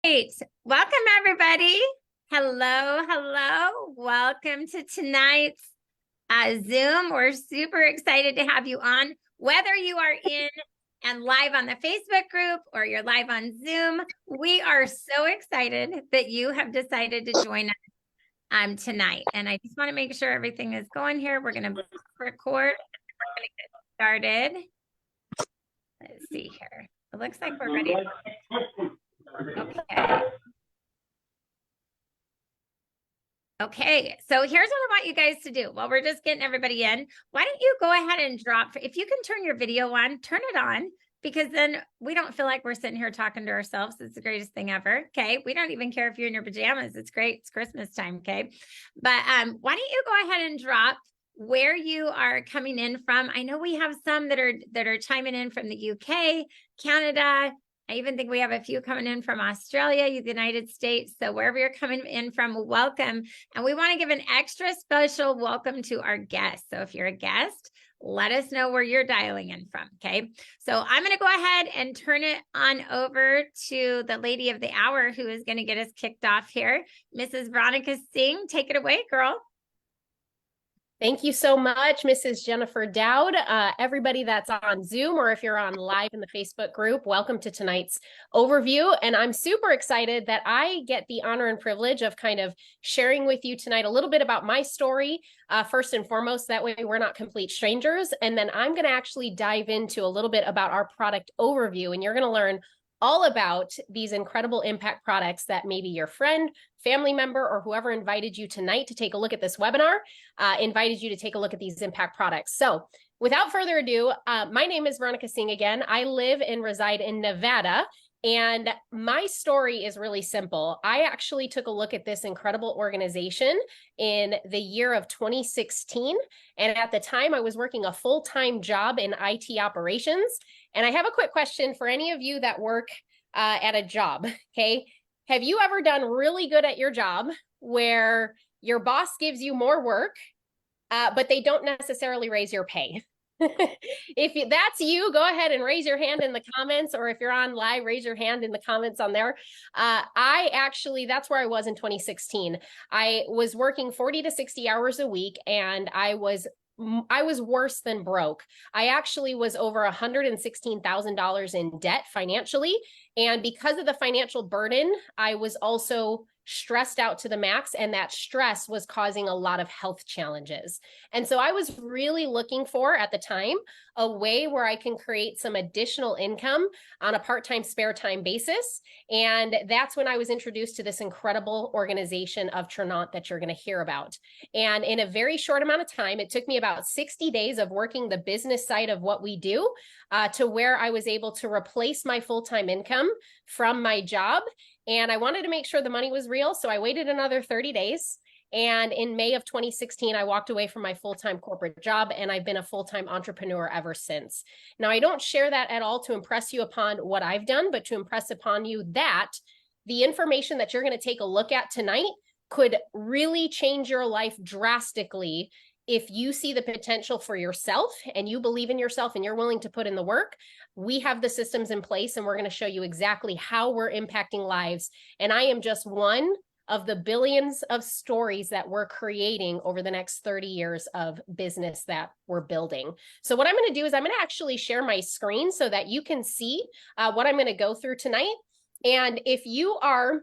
Great. Welcome, everybody. Hello, hello. Welcome to tonight's Zoom. We're super excited to have you on. Whether you are in and live on the Facebook group or you're live on Zoom, we are so excited that you have decided to join us tonight. And I just want to make sure everything is going here. We're going to record. We're going to get started. Let's see here. It looks like we're ready. Okay. Okay, so here's what I want you guys to do while we're just getting everybody in. Why don't you go ahead and drop, if you can turn your video on, turn it on, because then we don't feel like we're sitting here talking to ourselves. It's the greatest thing ever, okay? We don't even care if you're in your pajamas. It's great. It's Christmas time, okay? But why don't you go ahead and drop where you are coming in from. I know we have some that are chiming in from the UK, Canada. I even think we have a few coming in from Australia, the United States. So wherever you're coming in from, welcome. And we want to give an extra special welcome to our guests. So if you're a guest, let us know where you're dialing in from, okay? So I'm going to go ahead and turn it on over to the lady of the hour who is going to get us kicked off here. Mrs. Veronica Singh, take it away, girl. Thank you so much, Mrs. Jennifer Dowd. Everybody that's on Zoom, or if you're on live in the Facebook group, welcome to tonight's overview. And I'm super excited that I get the honor and privilege of kind of sharing with you tonight a little bit about my story, first and foremost. That way we're not complete strangers. And then I'm going to actually dive into a little bit about our product overview, and you're going to learn all about these incredible impact products that maybe your friend, family member, or whoever invited you tonight to take a look at this webinar, invited you to take a look at these impact products. So without further ado, my name is Veronica Singh again. I live and reside in Nevada. And my story is really simple. I actually took a look at this incredible organization in the year of 2016. And at the time, I was working a full-time job in IT operations. And I have a quick question for any of you that work at a job, okay? Have you ever done really good at your job where your boss gives you more work, but they don't necessarily raise your pay? If that's you, go ahead and raise your hand in the comments, or if you're on live, raise your hand in the comments on there. That's where I was in 2016. I was working 40 to 60 hours a week, and I was worse than broke. I actually was over $116,000 in debt financially. And because of the financial burden, I was also stressed out to the max, and that stress was causing a lot of health challenges. And so I was really looking for, at the time, a way where I can create some additional income on a part-time, spare time basis. And that's when I was introduced to this incredible organization of Tranform that you're going to hear about. And in a very short amount of time, it took me about 60 days of working the business side of what we do to where I was able to replace my full-time income from my job. And I wanted to make sure the money was real, so I waited another 30 days. And in May of 2016, I walked away from my full-time corporate job, and I've been a full-time entrepreneur ever since. Now, I don't share that at all to impress you upon what I've done, but to impress upon you that the information that you're going to take a look at tonight could really change your life drastically if you see the potential for yourself and you believe in yourself and you're willing to put in the work. We have the systems in place, and we're going to show you exactly how we're impacting lives. And I am just one of the billions of stories that we're creating over the next 30 years of business that we're building. So what I'm going to do is I'm going to actually share my screen so that you can see what I'm going to go through tonight. And if you are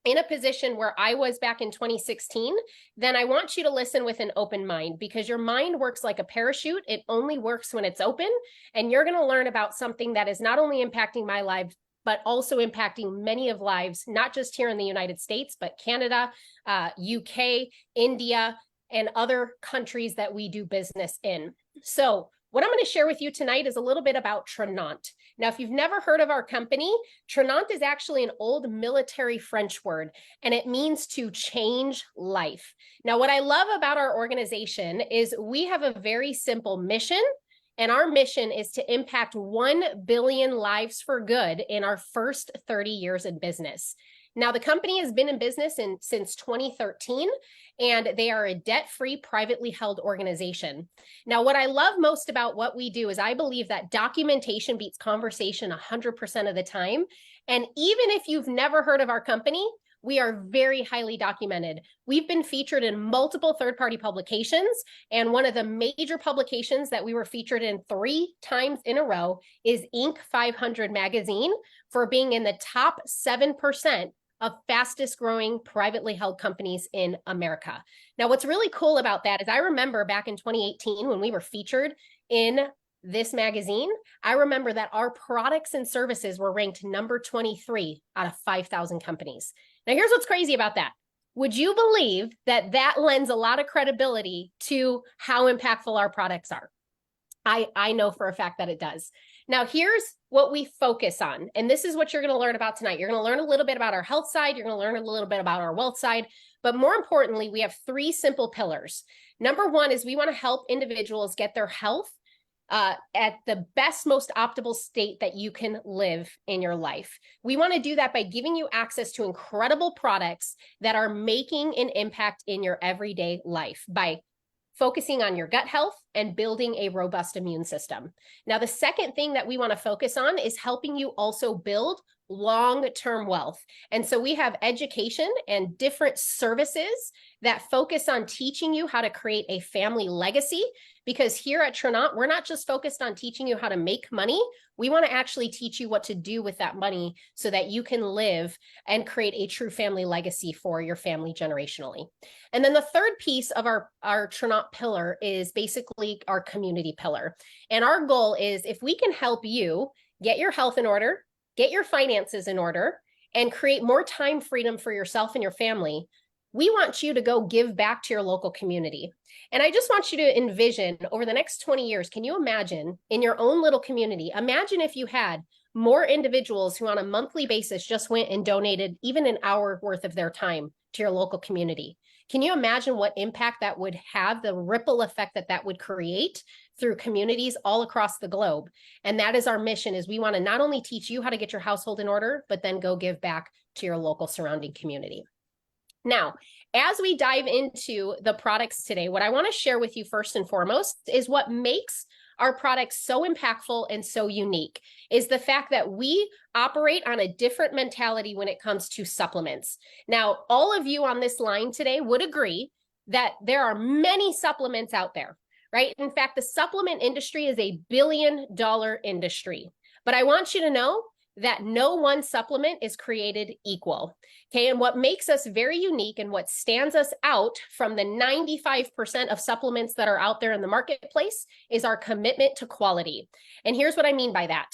in a position where I was back in 2016, then I want you to listen with an open mind, because your mind works like a parachute. It only works when it's open. And you're going to learn about something that is not only impacting my life, but also impacting many of lives, not just here in the United States, but Canada, UK, India, and other countries that we do business in. So what I'm going to share with you tonight is a little bit about Tranform. Now, if you've never heard of our company, Tranform is actually an old military French word, and it means to change life. Now, what I love about our organization is we have a very simple mission, and our mission is to impact 1 billion lives for good in our first 30 years in business. Now, the company has been in business since 2013, and they are a debt-free, privately held organization. Now, what I love most about what we do is I believe that documentation beats conversation 100% of the time. And even if you've never heard of our company, we are very highly documented. We've been featured in multiple third-party publications, and one of the major publications that we were featured in 3 times in a row is Inc. 500 magazine for being in the top 7% of fastest growing privately held companies in America. Now, what's really cool about that is I remember back in 2018 when we were featured in this magazine, I remember that our products and services were ranked number 23 out of 5,000 companies. Now, here's what's crazy about that. Would you believe that that lends a lot of credibility to how impactful our products are? I know for a fact that it does. Now, here's what we focus on. And this is what you're going to learn about tonight. You're going to learn a little bit about our health side. You're going to learn a little bit about our wealth side. But more importantly, we have 3 simple pillars. Number 1 is we want to help individuals get their health at the best, most optimal state that you can live in your life. We want to do that by giving you access to incredible products that are making an impact in your everyday life by focusing on your gut health and building a robust immune system. Now, the second thing that we want to focus on is helping you also build long-term wealth. And so we have education and different services that focus on teaching you how to create a family legacy, because here at Tranform, we're not just focused on teaching you how to make money. We want to actually teach you what to do with that money so that you can live and create a true family legacy for your family generationally. And then the third piece of our Tranform pillar is basically our community pillar. And our goal is if we can help you get your health in order, get your finances in order, and create more time freedom for yourself and your family, we want you to go give back to your local community. And I just want you to envision over the next 20 years, can you imagine in your own little community, imagine if you had more individuals who on a monthly basis just went and donated even an hour worth of their time to your local community. Can you imagine what impact that would have, the ripple effect that that would create through communities all across the globe? And that is our mission, is we want to not only teach you how to get your household in order, but then go give back to your local surrounding community. Now, as we dive into the products today, what I want to share with you first and foremost is what makes our products so impactful and so unique is the fact that we operate on a different mentality when it comes to supplements. Now, all of you on this line today would agree that there are many supplements out there, right? In fact, the supplement industry is a billion-dollar industry. But I want you to know that no one supplement is created equal. Okay, and what makes us very unique and what stands us out from the 95% of supplements that are out there in the marketplace is our commitment to quality. And here's what I mean by that.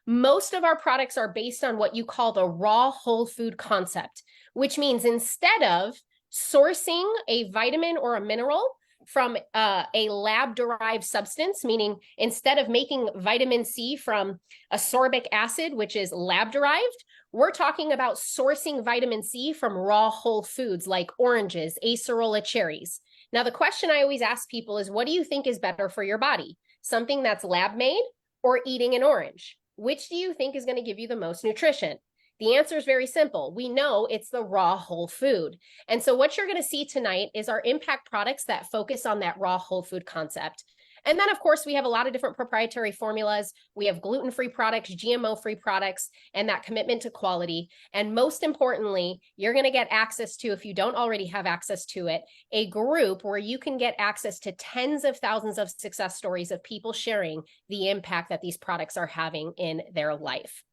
Most of our products are based on what you call the raw whole food concept, which means instead of sourcing a vitamin or a mineral from a lab-derived substance, meaning instead of making vitamin C from ascorbic acid, which is lab-derived, we're talking about sourcing vitamin C from raw whole foods like oranges, acerola cherries. Now, the question I always ask people is, what do you think is better for your body? Something that's lab-made or eating an orange? Which do you think is going to give you the most nutrition? The answer is very simple. We know it's the raw whole food. And so what you're going to see tonight is our impact products that focus on that raw whole food concept. And then, of course, we have a lot of different proprietary formulas. We have gluten-free products, GMO-free products, and that commitment to quality. And most importantly, you're going to get access to, if you don't already have access to it, a group where you can get access to tens of thousands of success stories of people sharing the impact that these products are having in their life.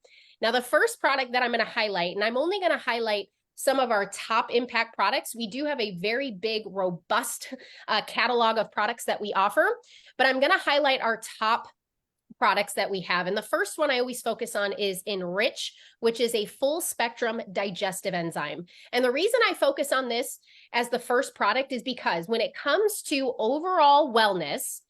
Now, the first product that I'm going to highlight, and I'm only going to highlight some of our top impact products. We do have a very big, robust catalog of products that we offer, but I'm going to highlight our top products that we have. And the first one I always focus on is Enrich, which is a full spectrum digestive enzyme. And the reason I focus on this as the first product is because when it comes to overall wellness,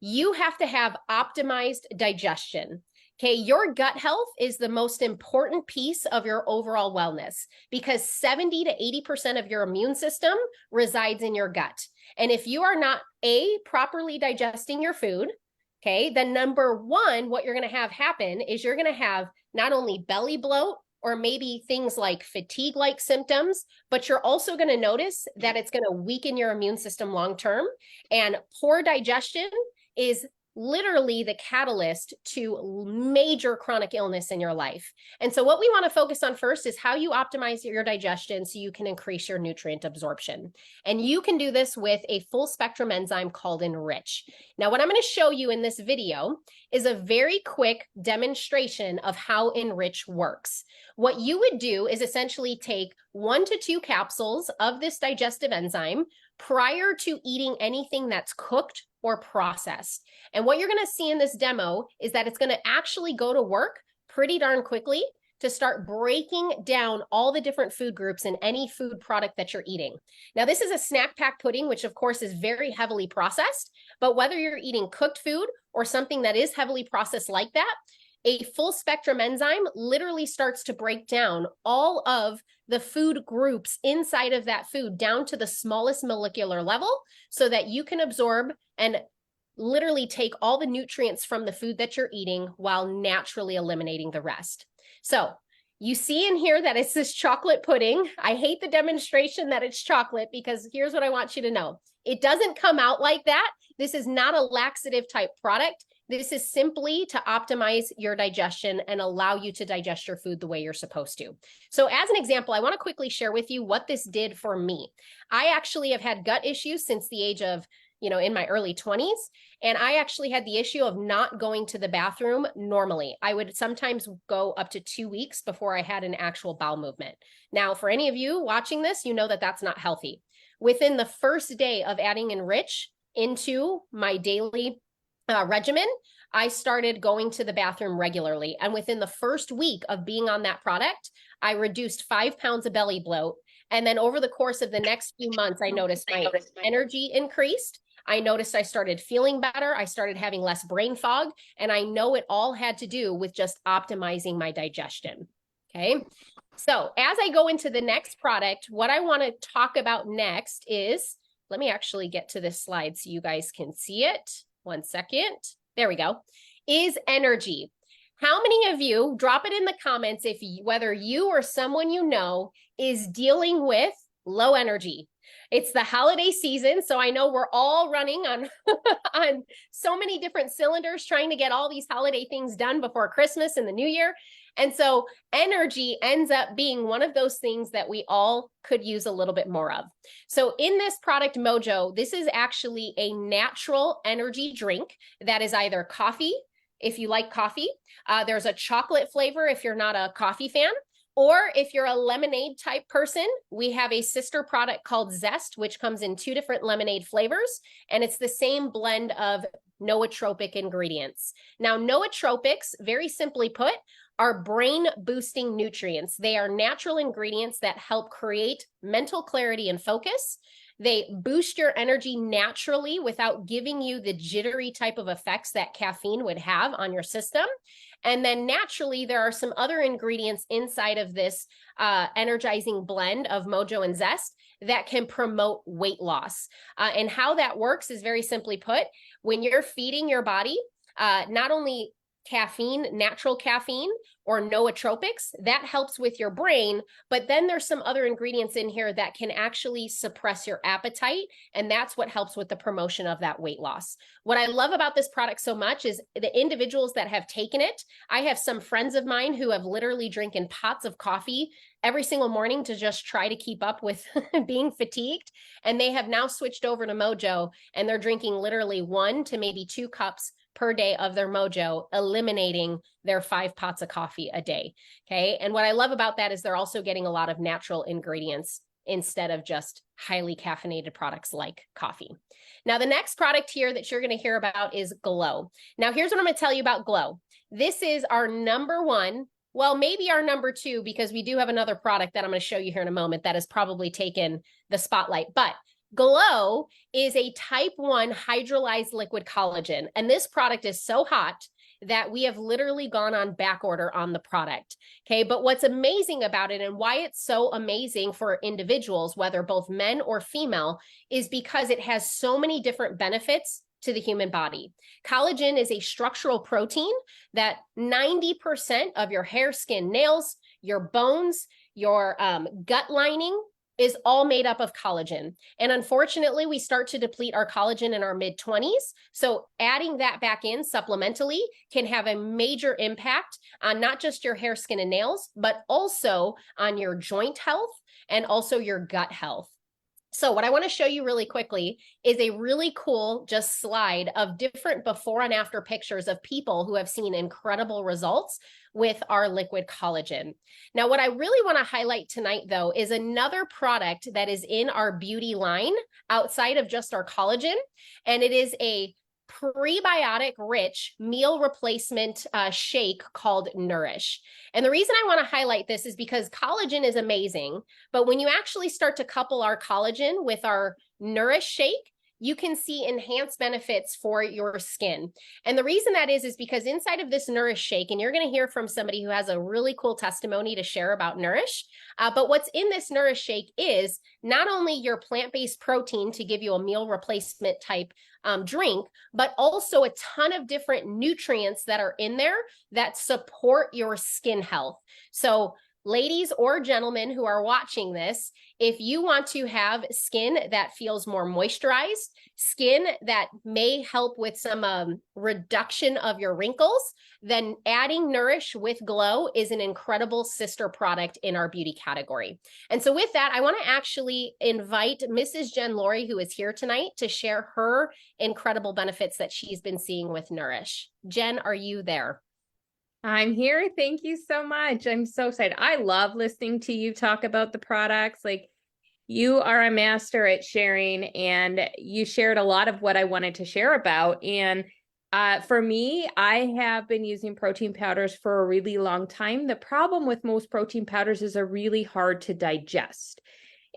you have to have optimized digestion. Okay, your gut health is the most important piece of your overall wellness because 70 to 80% of your immune system resides in your gut. And if you are not properly digesting your food, okay, then number one, what you're going to have happen is you're going to have not only belly bloat or maybe things like fatigue-like symptoms, but you're also going to notice that it's going to weaken your immune system long-term. And poor digestion is literally the catalyst to major chronic illness in your life. And so what we want to focus on first is how you optimize your digestion so you can increase your nutrient absorption. And you can do this with a full spectrum enzyme called Enrich. Now, what I'm going to show you in this video is a very quick demonstration of how Enrich works. What you would do is essentially take 1 to 2 capsules of this digestive enzyme prior to eating anything that's cooked or processed. And what you're going to see in this demo is that it's going to actually go to work pretty darn quickly to start breaking down all the different food groups in any food product that you're eating. Now, this is a snack pack pudding, which of course is very heavily processed, but whether you're eating cooked food or something that is heavily processed like that, a full spectrum enzyme literally starts to break down all of the food groups inside of that food down to the smallest molecular level so that you can absorb and literally take all the nutrients from the food that you're eating while naturally eliminating the rest. So you see in here that it's this chocolate pudding. I hate the demonstration that it's chocolate because here's what I want you to know. It doesn't come out like that. This is not a laxative type product. This is simply to optimize your digestion and allow you to digest your food the way you're supposed to. So as an example, I want to quickly share with you what this did for me. I actually have had gut issues since the age of, in my early 20s. And I actually had the issue of not going to the bathroom normally. I would sometimes go up to 2 weeks before I had an actual bowel movement. Now, for any of you watching this, you know that that's not healthy. Within the first day of adding Enrich into my daily regimen, I started going to the bathroom regularly. And within the first week of being on that product, I reduced 5 pounds of belly bloat. And then over the course of the next few months, I noticed my energy increased. I noticed I started feeling better. I started having less brain fog. And I know it all had to do with just optimizing my digestion. Okay. So as I go into the next product, what I want to talk about next is, let me actually get to this slide so you guys can see it. 1 second. There we go. Is energy. How many of you, drop it in the comments if whether you or someone you know is dealing with low energy. It's the holiday season, so I know we're all running on, on so many different cylinders trying to get all these holiday things done before Christmas and the New Year. And so energy ends up being one of those things that we all could use a little bit more of. So in this product Mojo, this is actually a natural energy drink that is either coffee, if you like coffee. There's a chocolate flavor if you're not a coffee fan. Or if you're a lemonade type person, we have a sister product called Zest, which comes in 2 different lemonade flavors. And it's the same blend of nootropic ingredients. Now, nootropics, very simply put, are brain boosting nutrients. They are natural ingredients that help create mental clarity and focus. They boost your energy naturally without giving you the jittery type of effects that caffeine would have on your system. And then naturally, there are some other ingredients inside of this energizing blend of Mojo and Zest that can promote weight loss. And how that works is very simply put, when you're feeding your body, not only caffeine, natural caffeine, or nootropics, that helps with your brain, but then there's some other ingredients in here that can actually suppress your appetite, and that's what helps with the promotion of that weight loss. What I love about this product so much is the individuals that have taken it. I have some friends of mine who have literally drinking pots of coffee every single morning to just try to keep up with being fatigued, and they have now switched over to Mojo, and they're drinking literally 1 to maybe 2 cups per day of their Mojo, eliminating their 5 pots of coffee a day. Okay. And what I love about that is they're also getting a lot of natural ingredients instead of just highly caffeinated products like coffee. Now, the next product here that you're going to hear about is Glow. Now, here's what I'm going to tell you about Glow. This is our number 1, well, maybe our number 2, because we do have another product that I'm going to show you here in a moment that has probably taken the spotlight. But Glow is a type 1 hydrolyzed liquid collagen. And this product is so hot that we have literally gone on back order on the product. Okay. But what's amazing about it and why it's so amazing for individuals, whether both men or female, is because it has so many different benefits to the human body. Collagen is a structural protein that 90% of your hair, skin, nails, your bones, your gut lining, is all made up of collagen. And unfortunately, we start to deplete our collagen in our mid-20s. So adding that back in supplementally can have a major impact on not just your hair, skin, and nails, but also on your joint health and also your gut health. So what I want to show you really quickly is a really cool just slide of different before and after pictures of people who have seen incredible results with our liquid collagen. Now, what I really want to highlight tonight, though, is another product that is in our beauty line outside of just our collagen, and it is a prebiotic rich meal replacement shake called Nourish. And the reason I want to highlight this is because collagen is amazing, but when you actually start to couple our collagen with our Nourish shake, you can see enhanced benefits for your skin. And the reason that is because inside of this Nourish shake, and you're going to hear from somebody who has a really cool testimony to share about Nourish, but what's in this Nourish shake is not only your plant-based protein to give you a meal replacement type drink, but also a ton of different nutrients that are in there that support your skin health. So ladies or gentlemen who are watching this, if you want to have skin that feels more moisturized, skin that may help with some reduction of your wrinkles, then adding Nourish with Glow is an incredible sister product in our beauty category. And so with that, I want to actually invite Mrs. Jen Laurie, who is here tonight, to share her incredible benefits that she's been seeing with Nourish. Jen, are you there? I'm here. Thank you so much. I'm so excited. I love listening to you talk about the products. Like, you are a master at sharing, and you shared a lot of what I wanted to share about. And for me, I have been using protein powders for a really long time. The problem with most protein powders is they're really hard to digest.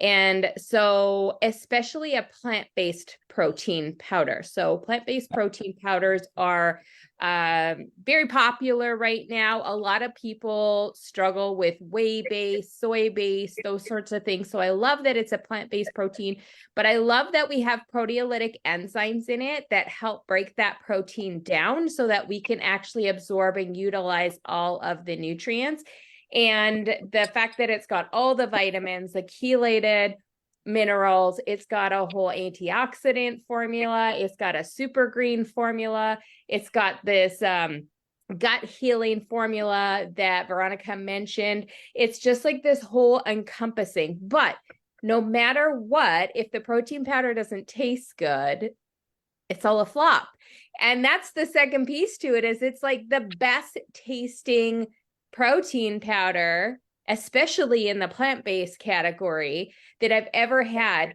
And so, especially a plant-based protein powder. So plant-based protein powders are very popular right now. A lot of people struggle with whey-based, soy-based, those sorts of things. So I love that it's a plant-based protein, but I love that we have proteolytic enzymes in it that help break that protein down so that we can actually absorb and utilize all of the nutrients. And the fact that it's got all the vitamins, the chelated minerals, it's got a whole antioxidant formula, it's got a super green formula, it's got this gut healing formula that Veronica mentioned. It's just like this whole encompassing. But no matter what, if the protein powder doesn't taste good, it's all a flop. And that's the second piece to it, is it's like the best tasting protein powder, especially in the plant-based category, that I've ever had.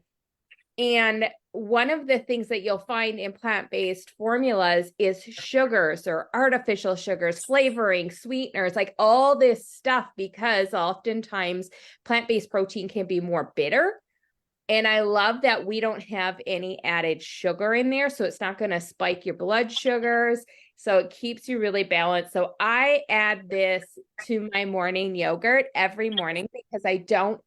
And one of the things that you'll find in plant-based formulas is sugars or artificial sugars, flavoring, sweeteners, like all this stuff, because oftentimes plant-based protein can be more bitter. And I love that we don't have any added sugar in there, so it's not going to spike your blood sugars. So it keeps you really balanced. So I add this to my morning yogurt every morning because I don't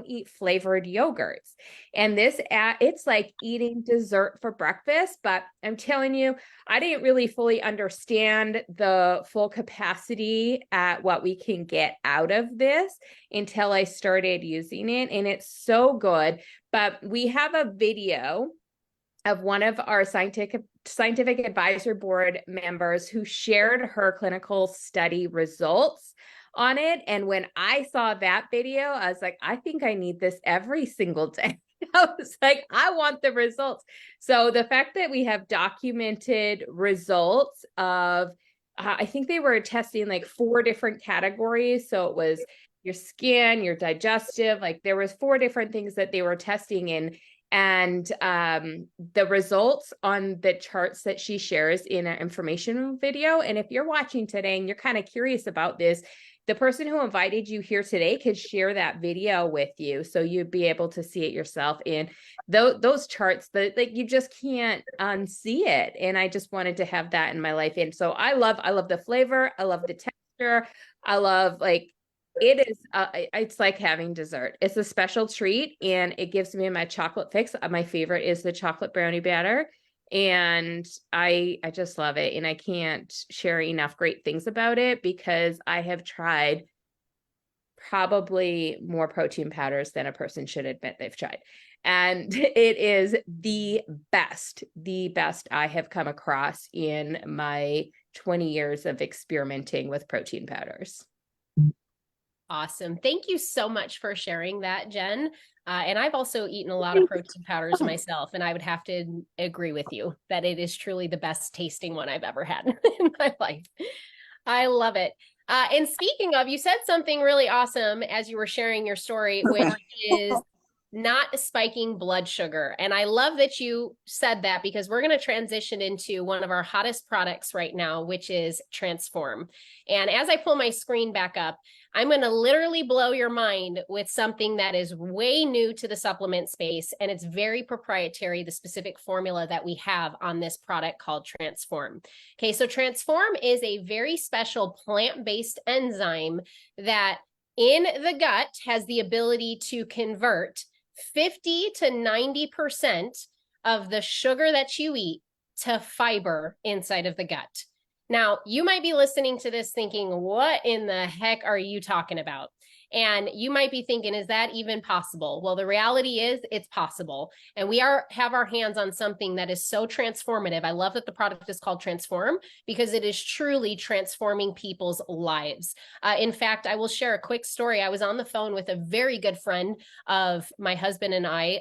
eat flavored yogurts. And it's like eating dessert for breakfast, but I'm telling you, I didn't really fully understand the full capacity at what we can get out of this until I started using it. And it's so good. But we have a video of one of our scientific advisory board members who shared her clinical study results on it. And when I saw that video, I was like, I think I need this every single day. I was like, I want the results. So the fact that we have documented results of, I think they were testing like 4 different categories. So it was your skin, your digestive, like there was 4 different things that they were testing in. And the results on the charts that she shares in an information video. And if you're watching today and you're kind of curious about this, the person who invited you here today could share that video with you, so you'd be able to see it yourself. And those charts, that like you just can't unsee it. And I just wanted to have that in my life. And so I love the flavor, I love the texture, I love like. It is, it's like having dessert. It's a special treat, and it gives me my chocolate fix. My favorite is the chocolate brownie batter, and I just love it. And I can't share enough great things about it because I have tried probably more protein powders than a person should admit they've tried. And it is the best I have come across in my 20 years of experimenting with protein powders. Awesome. Thank you so much for sharing that, Jen. And I've also eaten a lot of protein powders myself, and I would have to agree with you that it is truly the best tasting one I've ever had in my life. I love it. And speaking of, you said something really awesome as you were sharing your story, which is not spiking blood sugar. And I love that you said that, because we're going to transition into one of our hottest products right now, which is Transform. And as I pull my screen back up, I'm going to literally blow your mind with something that is way new to the supplement space, and it's very proprietary, the specific formula that we have on this product called Transform. Okay, so Transform is a very special plant-based enzyme that in the gut has the ability to convert 50 to 90% of the sugar that you eat to fiber inside of the gut. Now, you might be listening to this thinking, what in the heck are you talking about? And you might be thinking, is that even possible? Well, the reality is it's possible. And we have our hands on something that is so transformative. I love that the product is called Transform, because it is truly transforming people's lives. In fact, I will share a quick story. I was on the phone with a very good friend of my husband and I.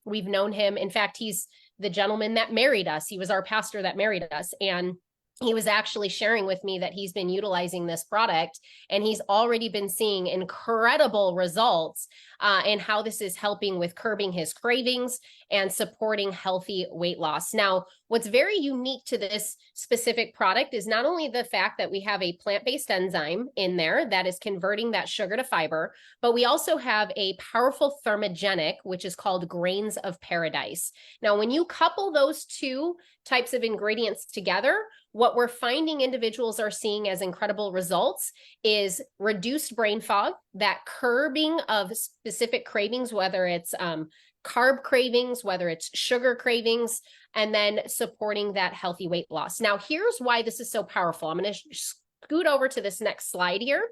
We've known him. In fact, he's the gentleman that married us. He was our pastor that married us. And he was actually sharing with me that he's been utilizing this product, and he's already been seeing incredible results in how this is helping with curbing his cravings and supporting healthy weight loss. Now, what's very unique to this specific product is not only the fact that we have a plant-based enzyme in there that is converting that sugar to fiber, but we also have a powerful thermogenic, which is called grains of paradise. Now, when you couple those two types of ingredients together, what we're finding individuals are seeing as incredible results is reduced brain fog, that curbing of specific cravings, whether it's carb cravings, whether it's sugar cravings, and then supporting that healthy weight loss. Now, here's why this is so powerful. I'm going to scoot over to this next slide here.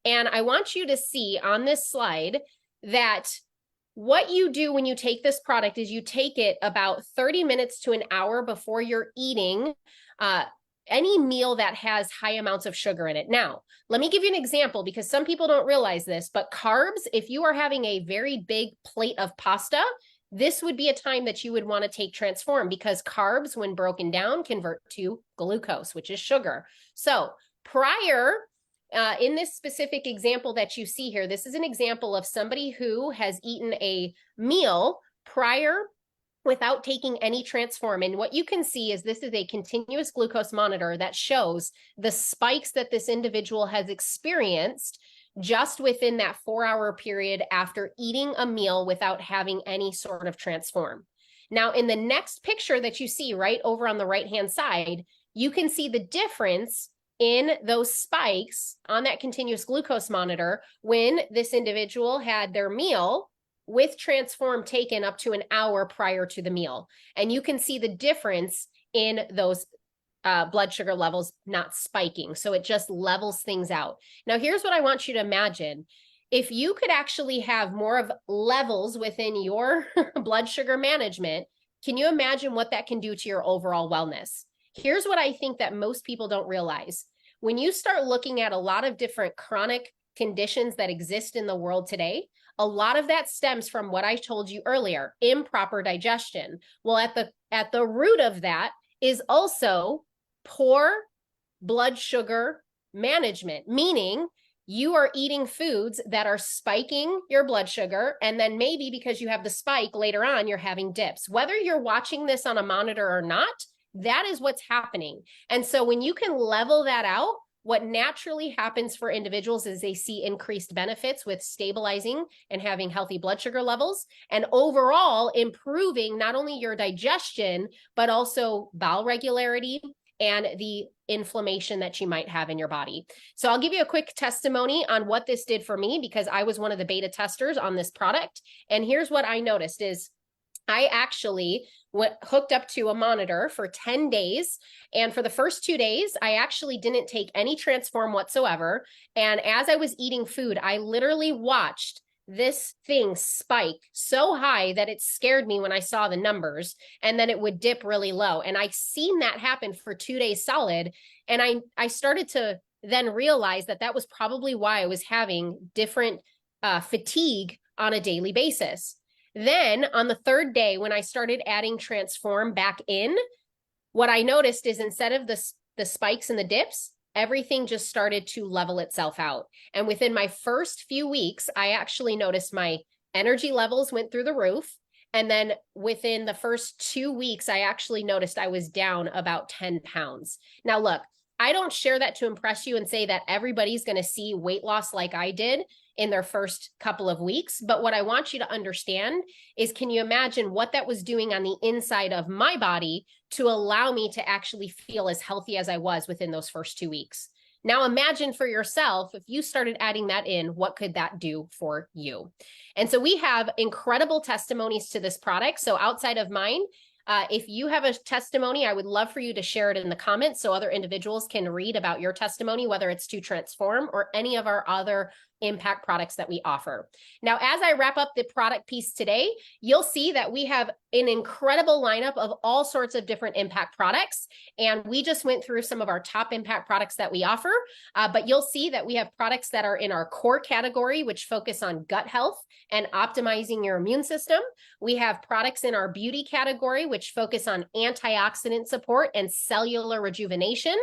And I want you to see on this slide that what you do when you take this product is you take it about 30 minutes to an hour before you're eating any meal that has high amounts of sugar in it. Now, let me give you an example, because some people don't realize this, but carbs, if you are having a very big plate of pasta, this would be a time that you would want to take Transform, because carbs, when broken down, convert to glucose, which is sugar. So prior, in this specific example that you see here, this is an example of somebody who has eaten a meal prior without taking any Transform. And what you can see is this is a continuous glucose monitor that shows the spikes that this individual has experienced just within that 4-hour period after eating a meal without having any sort of Transform. Now, in the next picture that you see right over on the right-hand side, you can see the difference in those spikes on that continuous glucose monitor when this individual had their meal with Transform taken up to an hour prior to the meal. And you can see the difference in those blood sugar levels not spiking. So it just levels things out. Now, here's what I want you to imagine. If you could actually have more of levels within your blood sugar management, can you imagine what that can do to your overall wellness? Here's what I think that most people don't realize. When you start looking at a lot of different chronic conditions that exist in the world today, a lot of that stems from what I told you earlier, improper digestion. Well, at the root of that is also poor blood sugar management, meaning you are eating foods that are spiking your blood sugar, and then maybe because you have the spike later on, you're having dips. Whether you're watching this on a monitor or not, that is what's happening. And so when you can level that out, what naturally happens for individuals is they see increased benefits with stabilizing and having healthy blood sugar levels, and overall improving not only your digestion, but also bowel regularity and the inflammation that you might have in your body. So I'll give you a quick testimony on what this did for me, because I was one of the beta testers on this product. And here's what I noticed is I actually went hooked up to a monitor for 10 days. And for the first 2 days, I actually didn't take any Transform whatsoever. And as I was eating food, I literally watched this thing spike so high that it scared me when I saw the numbers, and then it would dip really low. And I seen that happen for 2 days solid. And I started to then realize that that was probably why I was having different fatigue on a daily basis. Then on the third day, when I started adding Transform back in, what I noticed is instead of the spikes and the dips, everything just started to level itself out. And within my first few weeks, I actually noticed my energy levels went through the roof. And then within the first 2 weeks, I actually noticed I was down about 10 pounds. Now, look, I don't share that to impress you and say that everybody's going to see weight loss like I did in their first couple of weeks. But what I want you to understand is, can you imagine what that was doing on the inside of my body to allow me to actually feel as healthy as I was within those first 2 weeks? Now imagine for yourself, if you started adding that in, what could that do for you? And so we have incredible testimonies to this product. So outside of mine, if you have a testimony, I would love for you to share it in the comments so other individuals can read about your testimony, whether it's to Transform or any of our other impact products that we offer. Now, as I wrap up the product piece today, you'll see that we have an incredible lineup of all sorts of different impact products. And we just went through some of our top impact products that we offer, but you'll see that we have products that are in our core category, which focus on gut health and optimizing your immune system. We have products in our beauty category, which focus on antioxidant support and cellular rejuvenation.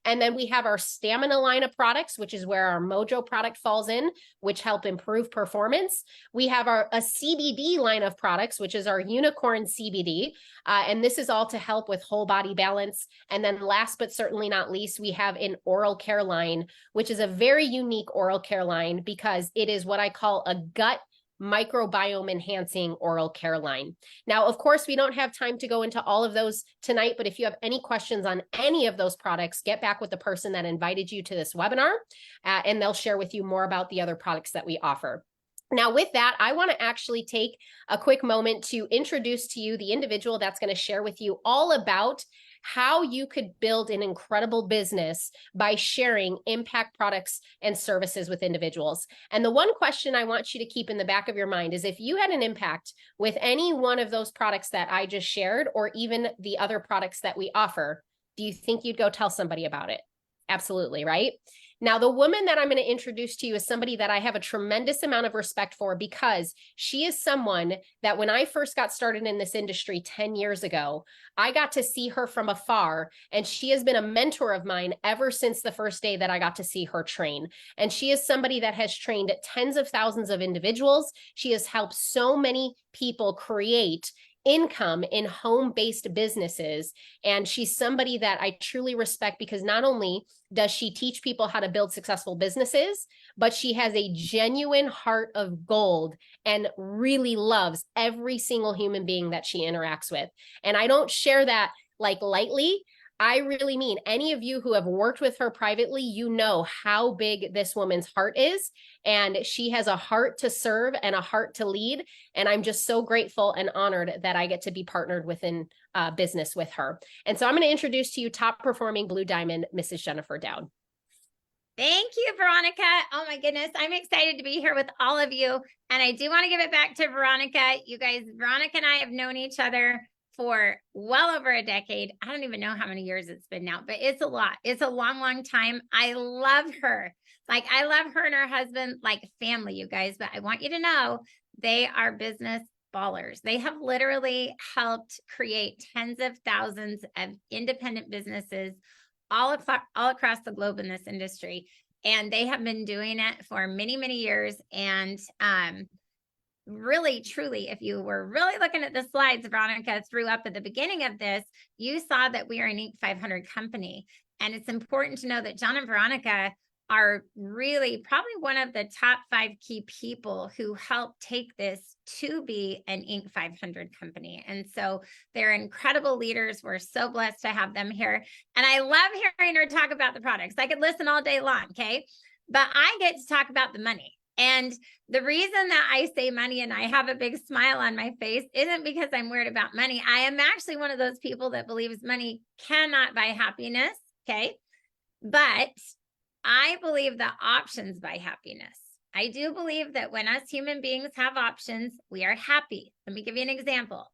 And then we have our stamina line of products, which is where our Mojo product falls in, which help improve performance. We have a CBD line of products, which is our unicorn CBD. And this is all to help with whole body balance. And then last but certainly not least, we have an oral care line, which is a very unique oral care line because it is what I call a gut microbiome enhancing oral care line. Now, of course, we don't have time to go into all of those tonight, but if you have any questions on any of those products, get back with the person that invited you to this webinar, and they'll share with you more about the other products that we offer. Now, with that, I want to actually take a quick moment to introduce to you the individual that's going to share with you all about how you could build an incredible business by sharing impact products and services with individuals. And the one question I want you to keep in the back of your mind is, if you had an impact with any one of those products that I just shared, or even the other products that we offer, do you think you'd go tell somebody about it? Absolutely, right? Now, the woman that I'm going to introduce to you is somebody that I have a tremendous amount of respect for, because she is someone that when I first got started in this industry 10 years ago, I got to see her from afar, and she has been a mentor of mine ever since the first day that I got to see her train. And she is somebody that has trained tens of thousands of individuals. She has helped so many people create income in home-based businesses. And she's somebody that I truly respect, because not only does she teach people how to build successful businesses, but she has a genuine heart of gold and really loves every single human being that she interacts with. And I don't share that like lightly. I really mean, any of you who have worked with her privately, you know how big this woman's heart is. And she has a heart to serve and a heart to lead. And I'm just so grateful and honored that I get to be partnered within business with her. And so I'm going to introduce to you top performing Blue Diamond, Mrs. Jennifer Dowd. Thank you, Veronica. Oh my goodness. I'm excited to be here with all of you. And I do want to give it back to Veronica. You guys, Veronica and I have known each other for well over a decade. I don't even know how many years it's been now, but it's a lot. It's a long, long time. I love her. Like, I love her and her husband like family, you guys. But I want you to know they are business ballers. They have literally helped create tens of thousands of independent businesses all across the globe in this industry. And they have been doing it for many, many years. And really, truly, if you were really looking at the slides Veronica threw up at the beginning of this, you saw that we are an Inc. 500 company. And it's important to know that John and Veronica are really probably one of the top 5 key people who helped take this to be an Inc. 500 company. And so they're incredible leaders. We're so blessed to have them here. And I love hearing her talk about the products. I could listen all day long, okay? But I get to talk about the money. And the reason that I say money and I have a big smile on my face isn't because I'm worried about money. I am actually one of those people that believes money cannot buy happiness. Okay. But I believe that options buy happiness. I do believe that when us human beings have options, we are happy. Let me give you an example.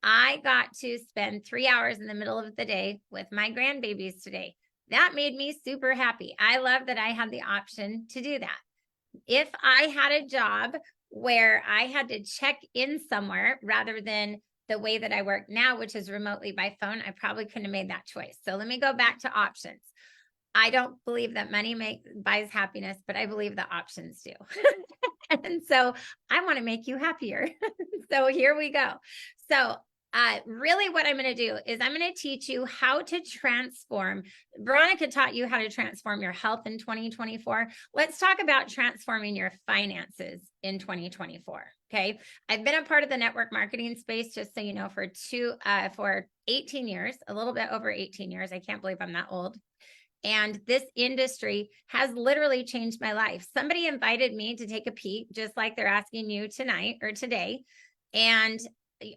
I got to spend 3 hours in the middle of the day with my grandbabies today. That made me super happy. I love that I had the option to do that. If I had a job where I had to check in somewhere rather than the way that I work now, which is remotely by phone, I probably couldn't have made that choice. So let me go back to options. I don't believe that money buys happiness, but I believe the options do. And so I want to make you happier. So here we go. So really what I'm going to do is I'm going to teach you how to transform. Veronica taught you how to transform your health in 2024. Let's talk about transforming your finances in 2024. Okay. I've been a part of the network marketing space, just so you know, for 18 years, a little bit over 18 years. I can't believe I'm that old. And this industry has literally changed my life. Somebody invited me to take a peek, just like they're asking you tonight or today. And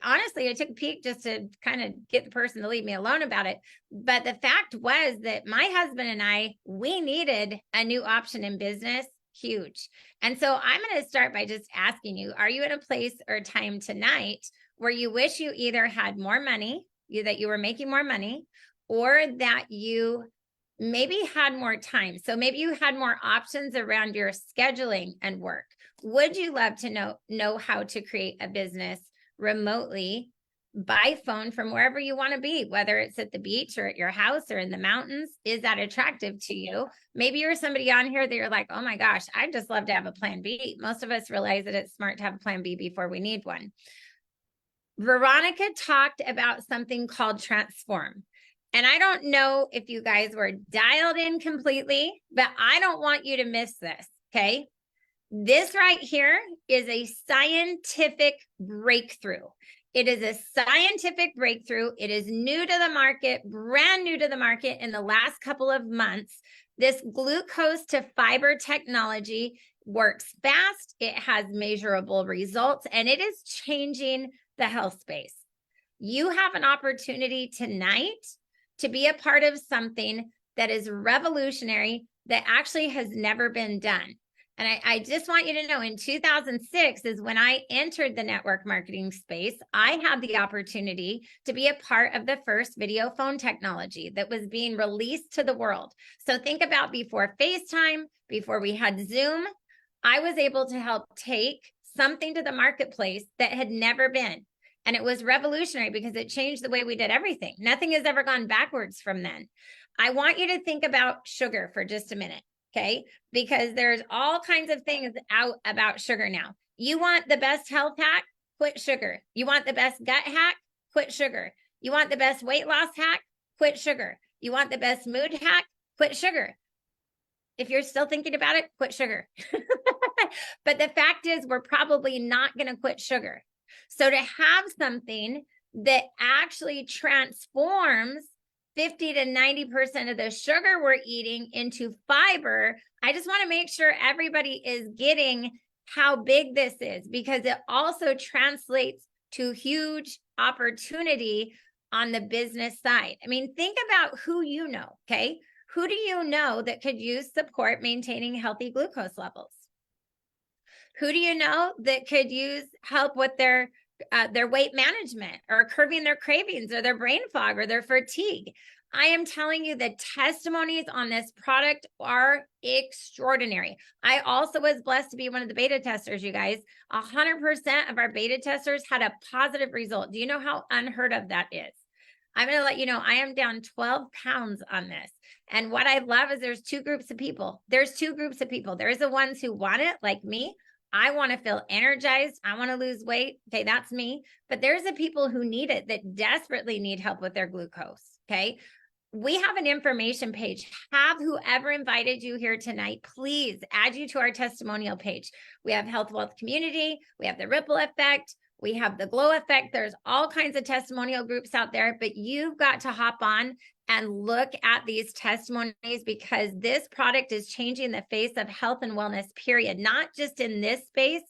honestly, I took a peek just to kind of get the person to leave me alone about it. But the fact was that my husband and I, we needed a new option in business. Huge. And so I'm going to start by just asking you, are you in a place or time tonight where you wish you either had more money, that you were making more money, or that you maybe had more time? So maybe you had more options around your scheduling and work. Would you love to know how to create a business remotely by phone from wherever you want to be, whether it's at the beach or at your house or in the mountains? Is that attractive to you? Maybe you're somebody on here that you're like, oh my gosh, I'd just love to have a plan B. Most of us realize that it's smart to have a plan B before we need one. Veronica talked about something called Transform. And I don't know if you guys were dialed in completely, but I don't want you to miss this, okay? This right here is a scientific breakthrough. It is a scientific breakthrough. It is new to the market, brand new to the market in the last couple of months. This glucose to fiber technology works fast. It has measurable results, and it is changing the health space. You have an opportunity tonight to be a part of something that is revolutionary, that actually has never been done. And I just want you to know, in 2006 is when I entered the network marketing space. I had the opportunity to be a part of the first video phone technology that was being released to the world. So think about before FaceTime, before we had Zoom, I was able to help take something to the marketplace that had never been. And it was revolutionary because it changed the way we did everything. Nothing has ever gone backwards from then. I want you to think about sugar for just a minute, okay? Because there's all kinds of things out about sugar now. You want the best health hack? Quit sugar. You want the best gut hack? Quit sugar. You want the best weight loss hack? Quit sugar. You want the best mood hack? Quit sugar. If you're still thinking about it, quit sugar. But the fact is, we're probably not going to quit sugar. So to have something that actually transforms 50 to 90% of the sugar we're eating into fiber, I just want to make sure everybody is getting how big this is, because it also translates to huge opportunity on the business side. I mean, think about who you know, okay? Who do you know that could use support maintaining healthy glucose levels? Who do you know that could use help with their weight management, or curbing their cravings, or their brain fog, or their fatigue? I am telling you, the testimonies on this product are extraordinary. I also was blessed to be one of the beta testers, you guys. 100% of our beta testers had a positive result. Do you know how unheard of that is? I'm going to let you know, I am down 12 pounds on this. And what I love is there's two groups of people. There's two groups of people. There's the ones who want it, like me. I want to feel energized. I want to lose weight. Okay, that's me. But there's the people who need it, that desperately need help with their glucose. Okay. We have an information page. Have whoever invited you here tonight, please add you to our testimonial page. We have Health Wealth Community. We have the Ripple Effect. We have the Glow Effect. There's all kinds of testimonial groups out there, but you've got to hop on and look at these testimonies, because this product is changing the face of health and wellness, period, not just in this space,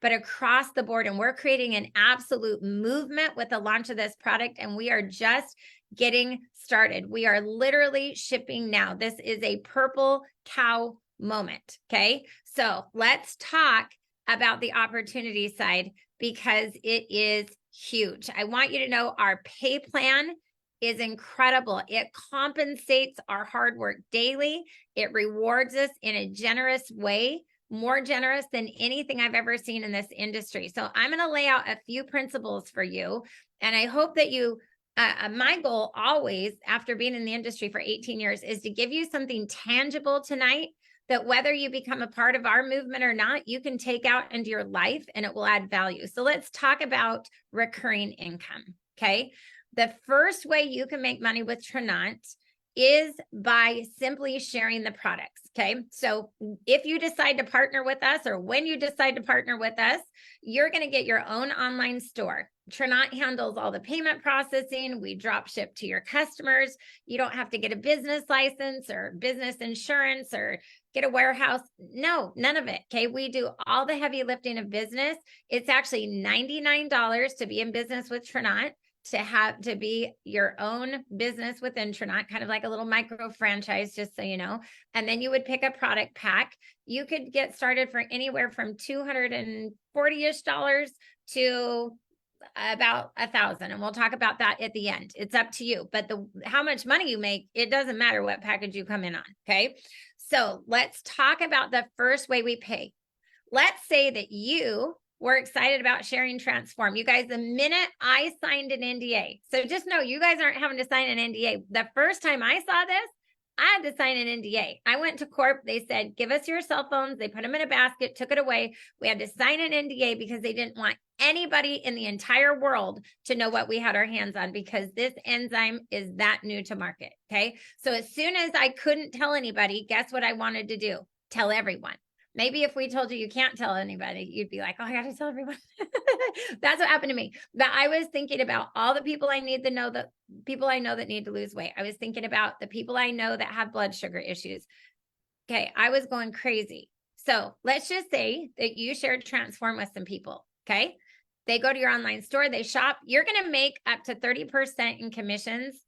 but across the board. And we're creating an absolute movement with the launch of this product, and we are just getting started. We are literally shipping now. This is a purple cow moment. Okay. So let's talk about the opportunity side, because it is huge. I want you to know our pay plan is incredible. It compensates our hard work daily. It rewards us in a generous way, more generous than anything I've ever seen in this industry. So I'm going to lay out a few principles for you. And I hope that you, my goal always, after being in the industry for 18 years, is to give you something tangible tonight that whether you become a part of our movement or not, you can take out into your life and it will add value. So let's talk about recurring income. Okay. The first way you can make money with Tranant is by simply sharing the products. Okay. So if you decide to partner with us, or when you decide to partner with us, you're going to get your own online store. Tranant handles all the payment processing. We drop ship to your customers. You don't have to get a business license or business insurance or get a warehouse. No, none of it. Okay. We do all the heavy lifting of business. It's actually $99 to be in business with Tranant, to be your own business within Tranant, kind of like a little micro franchise, just so you know. And then you would pick a product pack. You could get started for anywhere from $240-ish to about $1,000, and we'll talk about that at the end. It's up to you, but how much money you make, it doesn't matter what package you come in on. Okay. So let's talk about the first way we pay. Let's say that you were excited about sharing Transform. You guys, the minute I signed an NDA, so just know you guys aren't having to sign an NDA. The first time I saw this, I had to sign an NDA. I went to Corp. They said, give us your cell phones. They put them in a basket, took it away. We had to sign an NDA because they didn't want anybody in the entire world to know what we had our hands on, because this enzyme is that new to market. Okay. So as soon as I couldn't tell anybody, guess what I wanted to do? Tell everyone. Maybe if we told you can't tell anybody, you'd be like, oh, I got to tell everyone. That's what happened to me. But I was thinking about all the people I need to know, the people I know that need to lose weight. I was thinking about the people I know that have blood sugar issues. Okay. I was going crazy. So let's just say that you shared Transform with some people. Okay. They go to your online store, they shop. You're going to make up to 30% in commissions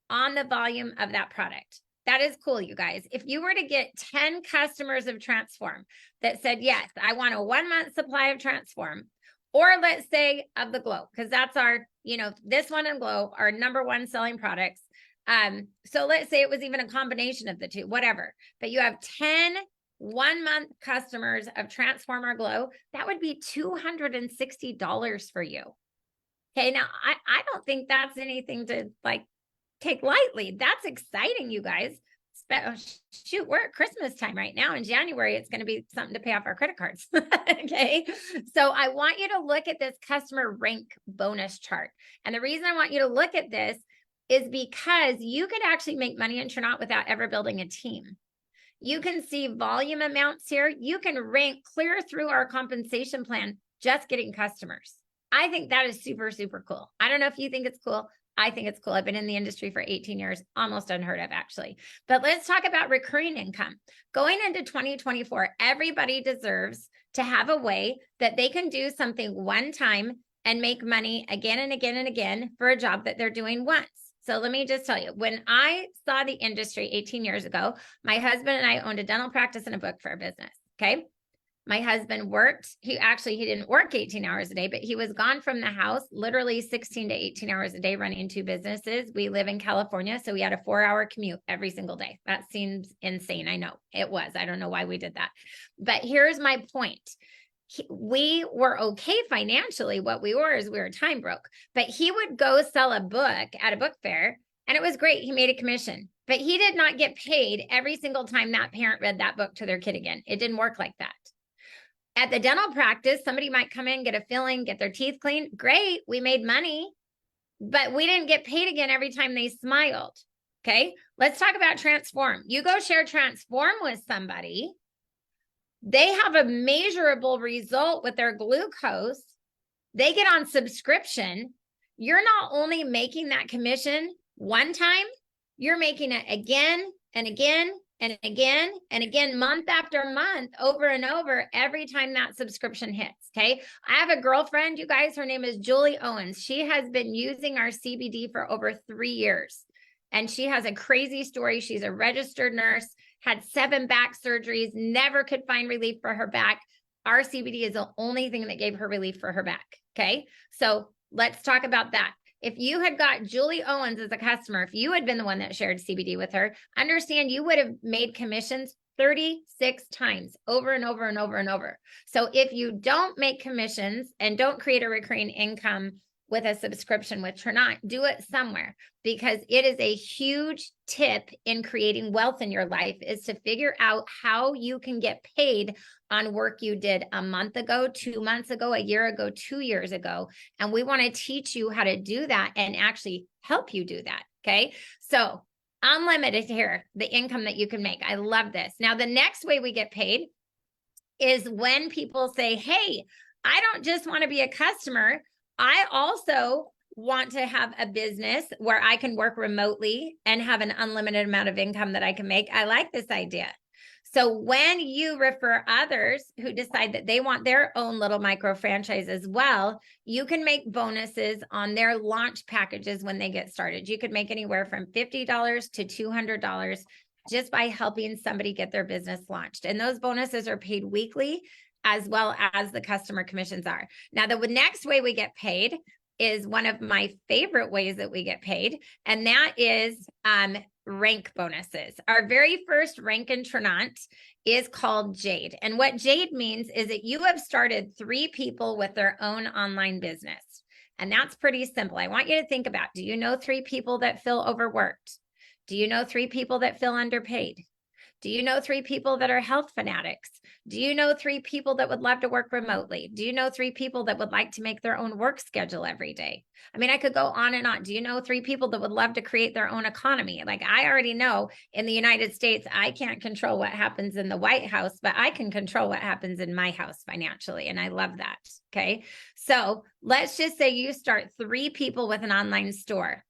on the volume of that product. That is cool, you guys. If you were to get 10 customers of Transform that said, yes, I want a 1-month supply of Transform, or let's say of the Glow, because that's our, this one and Glow are #1 selling products. So let's say it was even a combination of the two, whatever, but you have 10 1-month customers of Transform or Glow, that would be $260 for you. Okay. Now I don't think that's anything to take lightly. That's exciting, you guys. Shoot, we're at Christmas time right now. In January, it's going to be something to pay off our credit cards. Okay. So I want you to look at this customer rank bonus chart. And the reason I want you to look at this is because you could actually make money in Tranant without ever building a team. You can see volume amounts here. You can rank clear through our compensation plan, just getting customers. I think that is super, super cool. I don't know if you think it's cool. I think it's cool. I've been in the industry for 18 years, almost unheard of, actually. But let's talk about recurring income. Going into 2024, everybody deserves to have a way that they can do something one time and make money again and again and again for a job that they're doing once. So let me just tell you, when I saw the industry 18 years ago, my husband and I owned a dental practice and a book fair business. Okay. My husband worked, he didn't work 18 hours a day, but he was gone from the house literally 16 to 18 hours a day running 2 businesses. We live in California, so we had a 4-hour commute every single day. That seems insane. I know it was. I don't know why we did that. But here's my point. We were okay financially. What we were is we were time broke, but he would go sell a book at a book fair and it was great. He made a commission, but he did not get paid every single time that parent read that book to their kid again. It didn't work like that. At the dental practice, somebody might come in, get a filling, get their teeth cleaned. Great. We made money, but we didn't get paid again every time they smiled. Okay. Let's talk about Transform. You go share Transform with somebody. They have a measurable result with their glucose. They get on subscription. You're not only making that commission one time, you're making it again and again and again and again, month after month, over and over, every time that subscription hits. Okay. I have a girlfriend, you guys, her name is Julie Owens. She has been using our CBD for over 3 years. And she has a crazy story. She's a registered nurse, had 7 back surgeries, never could find relief for her back. Our CBD is the only thing that gave her relief for her back. Okay. So let's talk about that. If you had got Julie Owens as a customer, if you had been the one that shared CBD with her, understand you would have made commissions 36 times over and over and over and over. So if you don't make commissions and don't create a recurring income with a subscription with Tranat, do it somewhere, because it is a huge tip in creating wealth in your life, is to figure out how you can get paid on work you did a month ago, 2 months ago, a year ago, 2 years ago. And we want to teach you how to do that and actually help you do that. Okay. So unlimited here, the income that you can make. I love this. Now, the next way we get paid is when people say, hey, I don't just want to be a customer. I also want to have a business where I can work remotely and have an unlimited amount of income that I can make. I like this idea. So when you refer others who decide that they want their own little micro franchise as well, you can make bonuses on their launch packages when they get started. You could make anywhere from $50 to $200 just by helping somebody get their business launched. And those bonuses are paid weekly, as well as the customer commissions are. Now, the next way we get paid is one of my favorite ways that we get paid, and that is rank bonuses. Our very first rank in Tranat is called Jade. And what Jade means is that you have started 3 people with their own online business. And that's pretty simple. I want you to think about, do you know 3 people that feel overworked? Do you know 3 people that feel underpaid? Do you know 3 people that are health fanatics? Do you know 3 people that would love to work remotely? Do you know 3 people that would like to make their own work schedule every day? I mean, I could go on and on. Do you know 3 people that would love to create their own economy? Like, I already know in the United States, I can't control what happens in the White House, but I can control what happens in my house financially. And I love that. Okay. So let's just say you start 3 people with an online store,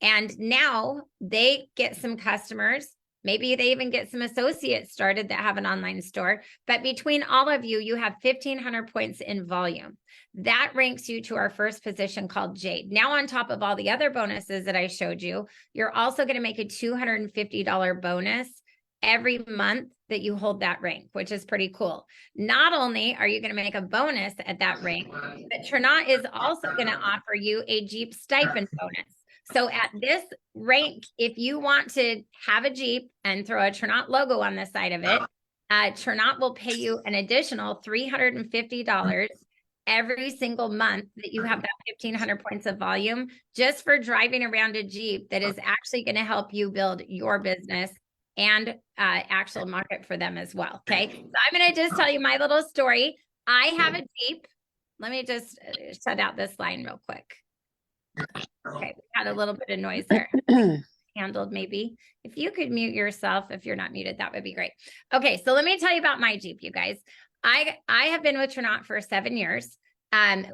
and now they get some customers. Maybe they even get some associates started that have an online store. But between all of you, you have 1,500 points in volume. That ranks you to our first position called Jade. Now, on top of all the other bonuses that I showed you, you're also going to make a $250 bonus every month that you hold that rank, which is pretty cool. Not only are you going to make a bonus at that rank, but Tranat is also going to offer you a Jeep stipend bonus. So at this rank, if you want to have a Jeep and throw a Tranat logo on the side of it, Tranat will pay you an additional $350 every single month that you have that 1,500 points of volume, just for driving around a Jeep that is actually going to help you build your business and actual market for them as well. Okay. So I'm going to just tell you my little story. I have a Jeep. Let me just shut out this line real quick. Okay, we had a little bit of noise there. Handled maybe. If you could mute yourself, if you're not muted, that would be great. Okay, so let me tell you about my Jeep, you guys. I have been with Tranat for 7 years.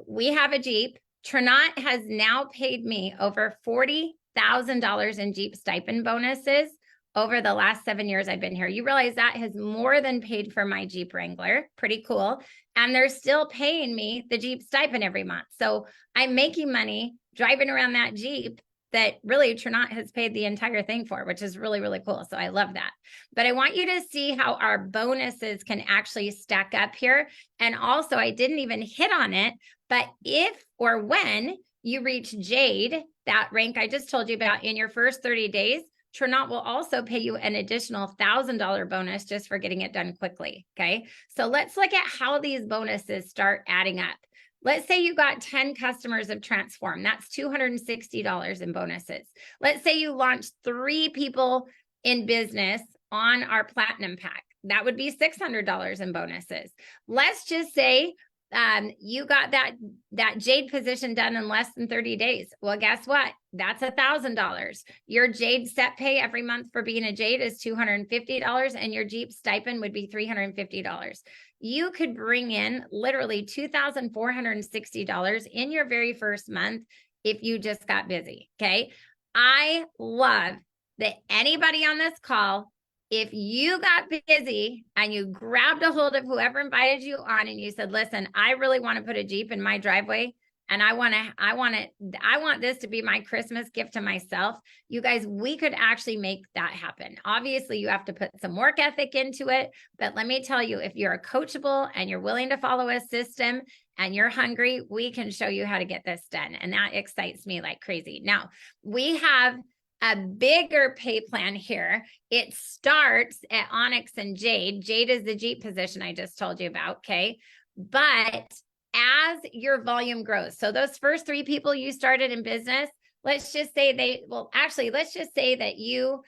We have a Jeep. Tranat has now paid me over $40,000 in Jeep stipend bonuses over the last 7 years I've been here. You realize that has more than paid for my Jeep Wrangler. Pretty cool. And they're still paying me the Jeep stipend every month. So I'm making money driving around that Jeep that really Tranat has paid the entire thing for, which is really, really cool. So I love that. But I want you to see how our bonuses can actually stack up here. And also, I didn't even hit on it, but if or when you reach Jade, that rank I just told you about, in your first 30 days, Tranat will also pay you an additional $1,000 bonus just for getting it done quickly. Okay. So let's look at how these bonuses start adding up. Let's say you got 10 customers of Transform. That's $260 in bonuses. Let's say you launched 3 people in business on our Platinum Pack. That would be $600 in bonuses. Let's just say you got that Jade position done in less than 30 days. Well, guess what? That's $1,000. Your Jade set pay every month for being a Jade is $250, and your Jeep stipend would be $350. You could bring in literally $2,460 in your very first month if you just got busy. Okay. I love that anybody on this call, if you got busy and you grabbed a hold of whoever invited you on and you said, listen, I really want to put a Jeep in my driveway and I want this to be my Christmas gift to myself. You guys, we could actually make that happen. Obviously, you have to put some work ethic into it, but let me tell you, if you're coachable and you're willing to follow a system and you're hungry, we can show you how to get this done. And that excites me like crazy. Now, we have a bigger pay plan here. It starts at Onyx and Jade. Jade is the Jeep position I just told you about, okay? But as your volume grows, so those first 3 people you started in business, let's just say let's just say that you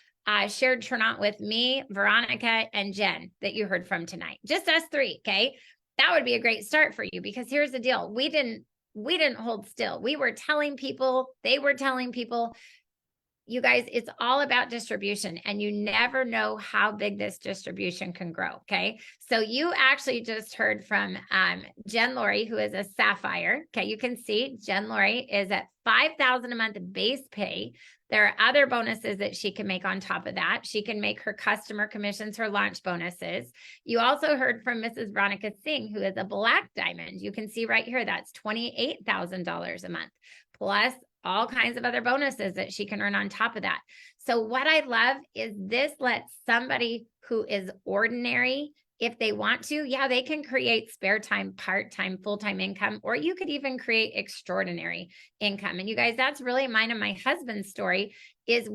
shared Trinont with me, Veronica, and Jen that you heard from tonight. Just us 3, okay? That would be a great start for you, because here's the deal. We didn't hold still. We were telling people, they were telling people. You guys, it's all about distribution, and you never know how big this distribution can grow, okay? So you actually just heard from Jen Lori, who is a Sapphire, okay? You can see Jen Lori is at $5,000 a month base pay. There are other bonuses that she can make on top of that. She can make her customer commissions, her launch bonuses. You also heard from Mrs. Veronica Singh, who is a Black Diamond. You can see right here, that's $28,000 a month, plus all kinds of other bonuses that she can earn on top of that. So what I love is this lets somebody who is ordinary, if they want to, yeah, they can create spare time, part-time, full-time income, or you could even create extraordinary income. And you guys, that's really mine and my husband's story, is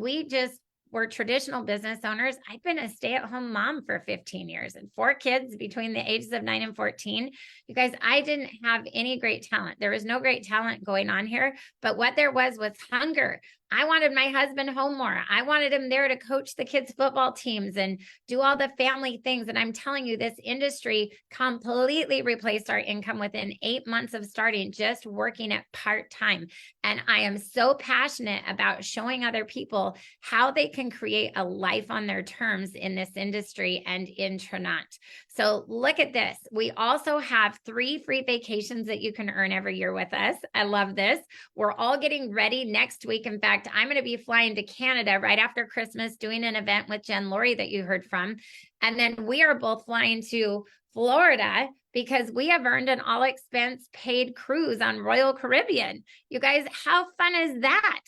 we're traditional business owners. I've been a stay-at-home mom for 15 years and 4 kids between the ages of 9 and 14. You guys, I didn't have any great talent. There was no great talent going on here, but what there was hunger. I wanted my husband home more. I wanted him there to coach the kids' football teams and do all the family things. And I'm telling you, this industry completely replaced our income within 8 months of starting, just working at part-time. And I am so passionate about showing other people how they can create a life on their terms in this industry and in Trinont. So look at this. We also have 3 free vacations that you can earn every year with us. I love this. We're all getting ready next week. In fact, I'm going to be flying to Canada right after Christmas, doing an event with Jen Lori that you heard from. And then we are both flying to Florida because we have earned an all expense paid cruise on Royal Caribbean. You guys, how fun is that?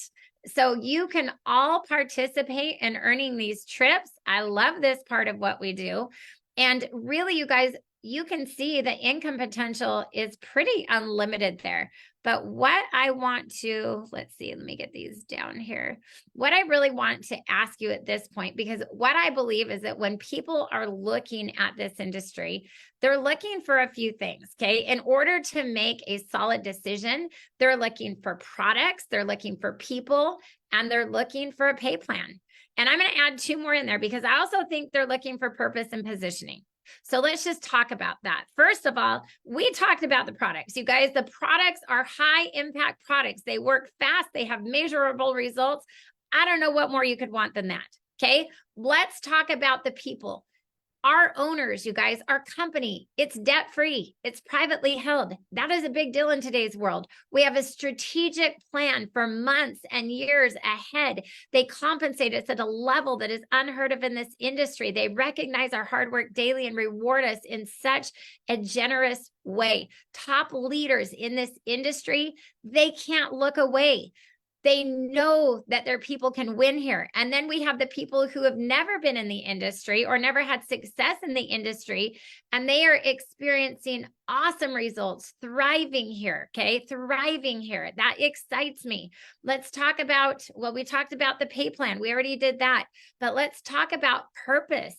So you can all participate in earning these trips. I love this part of what we do. And really, you guys, you can see the income potential is pretty unlimited there. But what I want to, let's see, let me get these down here. What I really want to ask you at this point, because what I believe is that when people are looking at this industry, they're looking for a few things, okay? In order to make a solid decision, they're looking for products, they're looking for people, and they're looking for a pay plan. And I'm going to add 2 more in there because I also think they're looking for purpose and positioning. So let's just talk about that. First of all, we talked about the products. You guys, the products are high impact products. They work fast. They have measurable results. I don't know what more you could want than that. Okay. Let's talk about the people. Our owners, you guys, our company, it's debt-free. It's privately held. That is a big deal in today's world. We have a strategic plan for months and years ahead. They compensate us at a level that is unheard of in this industry. They recognize our hard work daily and reward us in such a generous way. Top leaders in this industry, they can't look away. They know that their people can win here. And then we have the people who have never been in the industry or never had success in the industry, and they are experiencing awesome results, thriving here, okay? Thriving here. That excites me. Let's talk about, well, we talked about the pay plan. We already did that, but let's talk about purpose.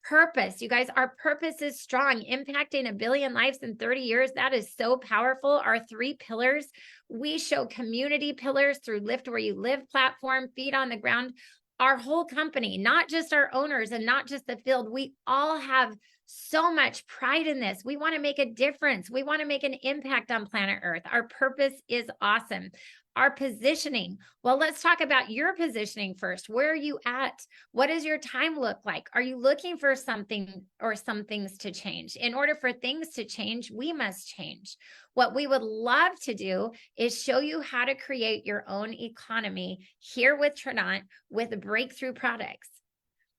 Purpose. You guys, our purpose is strong, impacting 1 billion lives in 30 years. That is so powerful. Our 3 pillars, we show community pillars through Lift Where You Live platform, Feet on the Ground. Our whole company, not just our owners and not just the field, we all have so much pride in this. We want to make a difference. We want to make an impact on planet Earth. Our purpose is awesome. Our positioning. Well, let's talk about your positioning first. Where are you at? What does your time look like? Are you looking for something or some things to change? In order for things to change, we must change. What we would love to do is show you how to create your own economy here with Trinont with breakthrough products.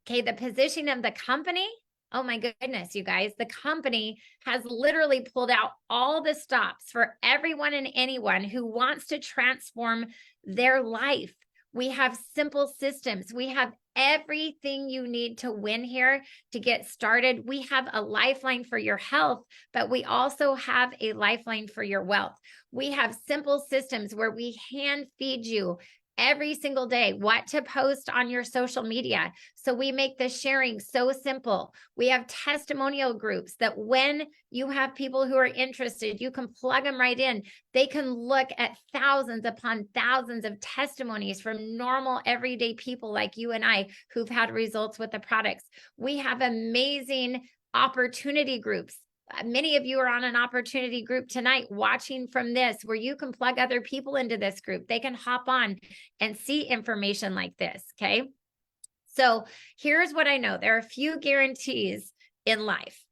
Okay, the positioning of the company. Oh my goodness, you guys, the company has literally pulled out all the stops for everyone and anyone who wants to transform their life. We have simple systems. We have everything you need to win here to get started. We have a lifeline for your health, but we also have a lifeline for your wealth. We have simple systems where we hand feed you every single day what to post on your social media. So we make the sharing so simple. We have testimonial groups that when you have people who are interested, you can plug them right in. They can look at thousands upon thousands of testimonies from normal everyday people like you and I who've had results with the products. We have amazing opportunity groups. Many of you are on an opportunity group tonight watching from this, where you can plug other people into this group. They can hop on and see information like this, okay? So here's what I know. There are a few guarantees in life.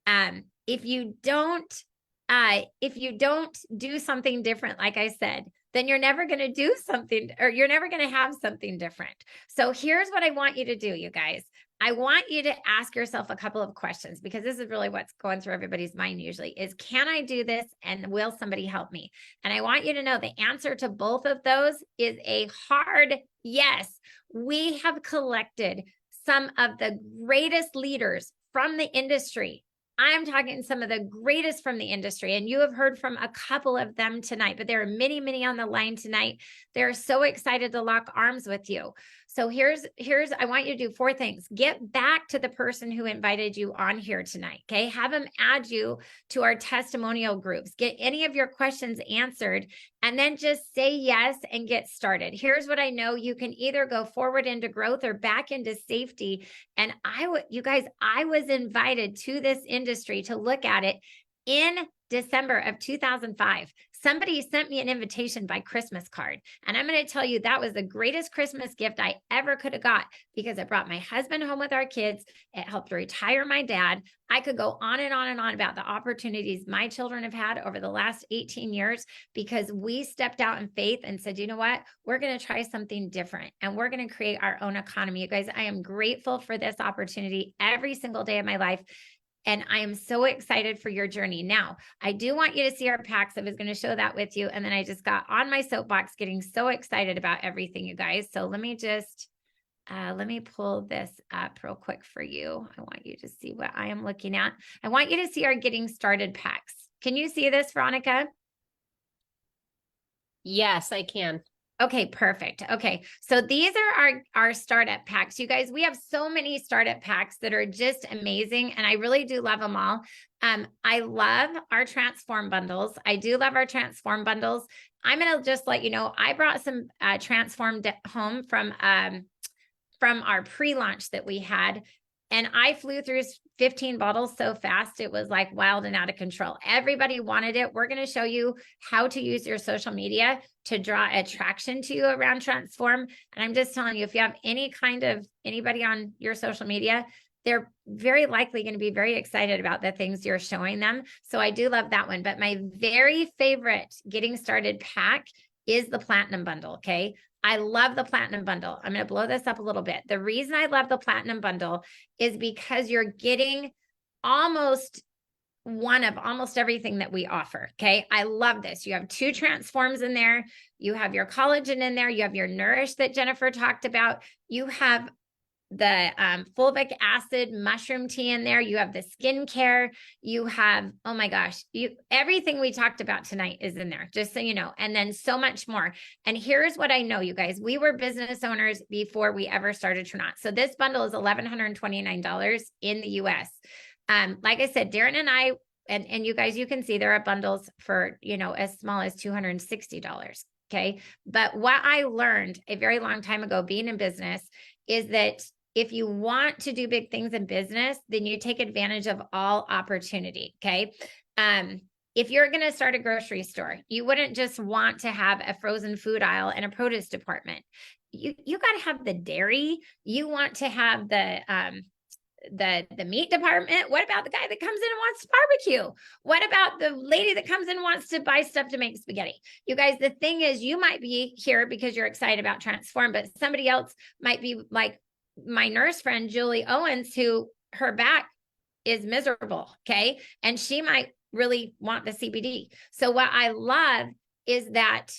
If you don't do something different, like I said, then you're never going to do something, or you're never going to have something different. So here's what I want you to do, you guys. I want you to ask yourself a couple of questions, because this is really what's going through everybody's mind usually is, can I do this and will somebody help me? And I want you to know the answer to both of those is a hard yes. We have collected some of the greatest leaders from the industry. I'm talking some of the greatest from the industry, and you have heard from a couple of them tonight, but there are many, many on the line tonight. They're so excited to lock arms with you. So here's, I want you to do 4 things. Get back to the person who invited you on here tonight, okay? Have them add you to our testimonial groups. Get any of your questions answered, and then just say yes and get started. Here's what I know. You can either go forward into growth or back into safety. And you guys, I was invited to this industry to look at it in December of 2005. Somebody sent me an invitation by Christmas card. And I'm going to tell you, that was the greatest Christmas gift I ever could have got, because it brought my husband home with our kids. It helped retire my dad. I could go on and on and on about the opportunities my children have had over the last 18 years, because we stepped out in faith and said, you know what, we're going to try something different and we're going to create our own economy. You guys, I am grateful for this opportunity every single day of my life. And I am so excited for your journey. Now, I do want you to see our packs. I was going to show that with you. And then I just got on my soapbox getting so excited about everything, you guys. So let me just, let me pull this up real quick for you. I want you to see what I am looking at. I want you to see our getting started packs. Can you see this, Veronica? Yes, I can. Okay, perfect. Okay, so these are our startup packs. You guys, we have so many startup packs that are just amazing, and I really do love them all. I love our Transform bundles. I do love our Transform bundles. I'm going to just let you know, I brought some Transform home from our pre-launch that we had, and I flew through 15 bottles so fast, it was like wild and out of control. Everybody wanted it. We're going to show you how to use your social media to draw attraction to you around Transform. And I'm just telling you, if you have anybody on your social media, they're very likely going to be very excited about the things you're showing them. So I do love that one. But my very favorite getting started pack is the Platinum bundle. Okay. I love the Platinum bundle. I'm going to blow this up a little bit. The reason I love the Platinum bundle is because you're getting almost everything that we offer. Okay. I love this. You have 2 Transforms in there. You have your collagen in there. You have your Nourish that Jennifer talked about. You have the fulvic acid mushroom tea in there. You have the skincare. You have, oh my gosh, everything we talked about tonight is in there, just so you know, and then so much more. And here's what I know, you guys, we were business owners before we ever started Trinont. So this bundle is $1,129 in the US. Like I said, Darren and I, and you guys, you can see there are bundles for, as small as $260. Okay. But what I learned a very long time ago being in business is that if you want to do big things in business, then you take advantage of all opportunity. Okay. If you're going to start a grocery store, you wouldn't just want to have a frozen food aisle and a produce department. You got to have the dairy. You want to have the meat department. What about the guy that comes in and wants to barbecue? What about the lady that comes in and wants to buy stuff to make spaghetti? You guys, the thing is, you might be here because you're excited about Transform, but somebody else might be like my nurse friend, Julie Owens, who her back is miserable. Okay. And she might really want the CBD. So what I love is that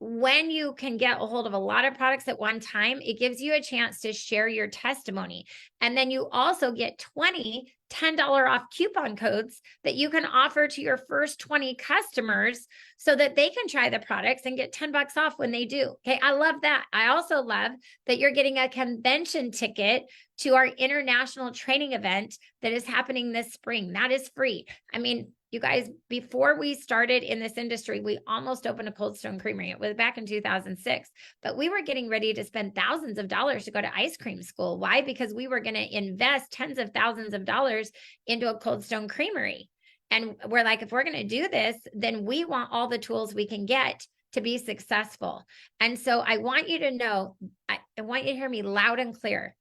when you can get a hold of a lot of products at one time, it gives you a chance to share your testimony. And then you also get 20 $10 off coupon codes that you can offer to your first 20 customers so that they can try the products and get 10 bucks off when they do. Okay. I love that. I also love that you're getting a convention ticket to our international training event that is happening this spring. That is free. I mean, you guys, before we started in this industry, we almost opened a Cold Stone Creamery. It was back in 2006, but we were getting ready to spend thousands of dollars to go to ice cream school. Why? Because we were going to invest tens of thousands of dollars into a Cold Stone Creamery. And we're like, if we're going to do this, then we want all the tools we can get to be successful. And so I want you to know, I want you to hear me loud and clear.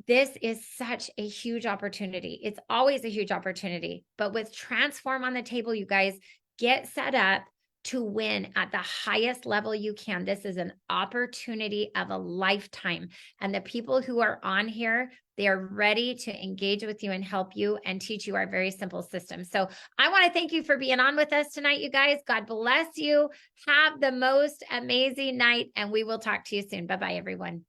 This is such a huge opportunity. It's always a huge opportunity. But with Transform on the table, you guys get set up to win at the highest level you can. This is an opportunity of a lifetime. And the people who are on here, they are ready to engage with you and help you and teach you our very simple system. So I want to thank you for being on with us tonight, you guys. God bless you. Have the most amazing night, and we will talk to you soon. Bye-bye, everyone.